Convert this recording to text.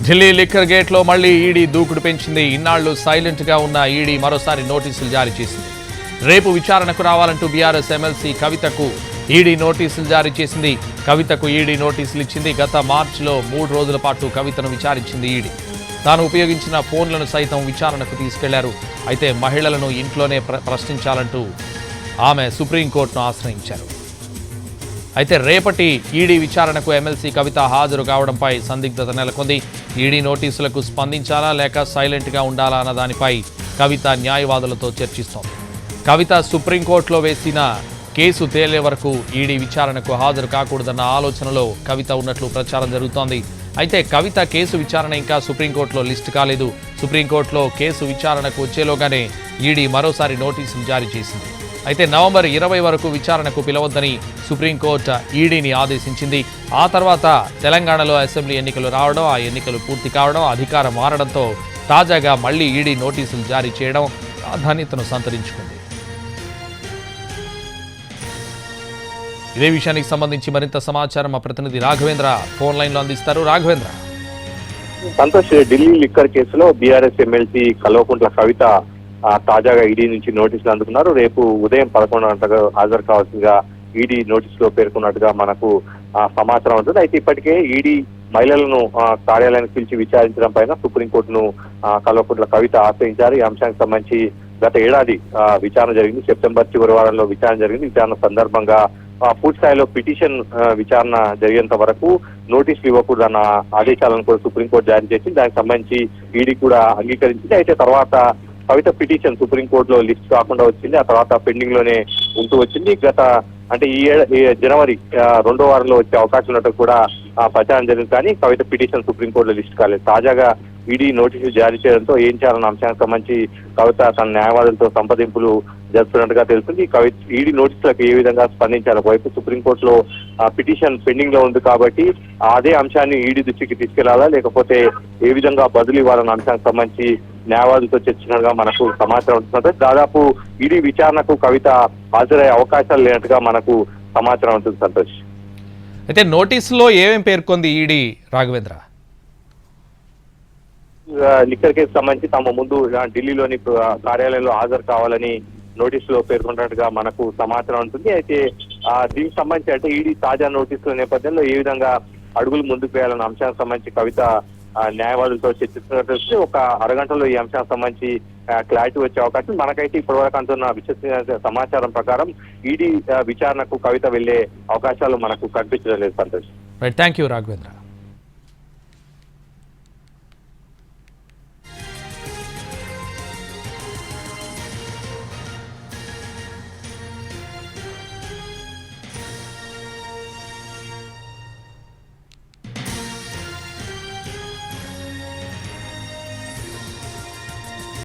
Delhi liquor గేట్లో మళ్లీ ED దూకుడు పెంచింది. ఇన్నాళ్లు సైలెంట్ గా ఉన్న ఈడీ మరోసారి నోటీసులు జారీ చేసింది. రేపు విచారణకు రావాలంటూ బీఆర్ఎస్ ఎమ్మెల్సీ కవితకు ఈడీ నోటీసులు జారీ చేసింది. కవితకు ఈడీ నోటీసులు ఇచ్చింది. గత మార్చిలో 3 రోజుల పాటు కవితను విచారించింది ఈడీ. తాను ఉపయోగించిన ఫోన్లను సైతం విచారణకు తీసుకెళ్లారు. అయితే మహిళలను ఇంట్లోనే ప్రశ్నించాలంటూ ఆమె సుప్రీంకోర్టును ఆశ్రయించారు. అయితే రేపటి ఈడీ విచారణకు ఎమ్మెల్సీ కవిత హాజరు కావడంపై సందిగ్ధత నెలకొంది. ఈడీ నోటీసులకు స్పందించాలా లేక సైలెంట్గా ఉండాలా అన్న దానిపై కవిత న్యాయవాదులతో చర్చిస్తోంది. కవిత సుప్రీంకోర్టులో వేసిన కేసు తేలే వరకు ఈడీ విచారణకు హాజరు కాకూడదన్న ఆలోచనలో కవిత ఉన్నట్లు ప్రచారం జరుగుతోంది. అయితే కవిత కేసు విచారణ ఇంకా సుప్రీంకోర్టులో లిస్టు కాలేదు. సుప్రీంకోర్టులో కేసు విచారణకు వచ్చేలోగానే ఈడీ మరోసారి నోటీసులు జారీ చేసింది. అయితే నవంబర్ 20 వరకు విచారణకు పిలవద్దని సుప్రీంకోర్టు ఈడీని ఆదేశించింది. ఆ తర్వాత తెలంగాణలో అసెంబ్లీ ఎన్నికలు రావడం, ఆ ఎన్నికలు పూర్తి కావడం, అధికారం మారడంతో తాజాగా మళ్లీ ఈడీ నోటీసులు జారీ చేయడం ప్రాధాన్యతను సంతరించుకుంది. ఇదే విషయానికి సంబంధించి మరింత సమాచారం మా ప్రతినిధి రాఘవేంద్ర ఫోన్ లైన్ లో అందిస్తారు. రాఘవేంద్ర. సంతోష్, ఢిల్లీ లిక్కర్ కేసులో బీఆర్ఎస్ ఎమ్మెల్సీ కల్వకుంట్ల కవిత తాజాగా ఈడీ నుంచి నోటీసులు అందుకున్నారు. రేపు ఉదయం 11 గంటలకు హాజరు కావాల్సిందిగా ఈడీ నోటీసులో పేర్కొన్నట్టుగా మనకు సమాచారం ఉంటుంది. అయితే ఇప్పటికే ఈడీ మహిళలను కార్యాలయానికి పిలిచి విచారించడం పైన సుప్రీంకోర్టును కల్వకుంట్ల కవిత ఆశ్రయించారు. ఈ అంశానికి సంబంధించి గత ఏడాది విచారణ జరిగింది. సెప్టెంబర్ చివరి వారంలో విచారణ జరిగింది. విచారణ సందర్భంగా పూర్తి స్థాయిలో పిటిషన్ విచారణ జరిగేంత వరకు నోటీసులు ఇవ్వకూడదన్న ఆదేశాలను కూడా సుప్రీంకోర్టు జారీ చేసింది. దానికి సంబంధించి ఈడీ కూడా అంగీకరించింది. అయితే తర్వాత కవిత పిటిషన్ సుప్రీంకోర్టులో లిస్ట్ కాకుండా వచ్చింది. ఆ తర్వాత పెండింగ్ లోనే ఉంటూ వచ్చింది. గత అంటే ఈ జనవరి 2వ వారంలో వచ్చే అవకాశం ఉన్నట్టు కూడా ప్రచారం జరిగింది. కానీ కవిత పిటిషన్ సుప్రీంకోర్టులో లిస్ట్ కాలేదు. తాజాగా ఈడీ నోటీసులు జారీ చేయడంతో ఏం చేయాలన్న అంశానికి సంబంధించి కవిత తన న్యాయవాదులతో సంప్రదింపులు జరుపుతున్నట్టుగా తెలుస్తుంది. ఈడీ నోటీసులకు ఏ విధంగా స్పందించాలి, ఒకవైపు సుప్రీంకోర్టులో పిటిషన్ పెండింగ్ లో ఉంది కాబట్టి అదే అంశాన్ని ఈడీ దృష్టికి తీసుకెళ్లాలా, లేకపోతే ఏ విధంగా బదులు ఇవ్వాలన్న అంశానికి సంబంధించి న్యాయవాదులతో చర్చించినట్టుగా మనకు సమాచారం ఉంటుంది. దాదాపు ఈడీ విచారణకు కవిత హాజరయ్యే అవకాశాలు లేనట్టుగా మనకు సమాచారం ఉంటుంది. సంతోష్, అయితే నోటీసులో ఏమేమి పేర్కొంది ఈడీ రాఘవేంద్ర? లిక్కర్ కేసు సంబంధించి తమ ముందు ఢిల్లీలోని కార్యాలయంలో హాజరు కావాలని నోటీసులో పేర్కొన్నట్టుగా మనకు సమాచారం ఉంటుంది. అయితే దీనికి సంబంధించి అంటే ఈడీ తాజా నోటీసుల నేపథ్యంలో ఏ విధంగా అడుగులు ముందుకు వేయాలన్న అంశానికి సంబంధించి కవిత న్యాయవాదులతో చర్చిస్తున్నట్టు ఒక అరగంటలో ఈ అంశానికి సంబంధించి క్లారిటీ వచ్చే అవకాశం. మనకైతే ఇప్పటివరకు అందున్న విశ్వసనీయ సమాచారం ప్రకారం ఈడీ విచారణకు కవిత వెళ్లే అవకాశాలు మనకు కనిపించడం లేదు. సంతోష్. Thank you Raghavendra.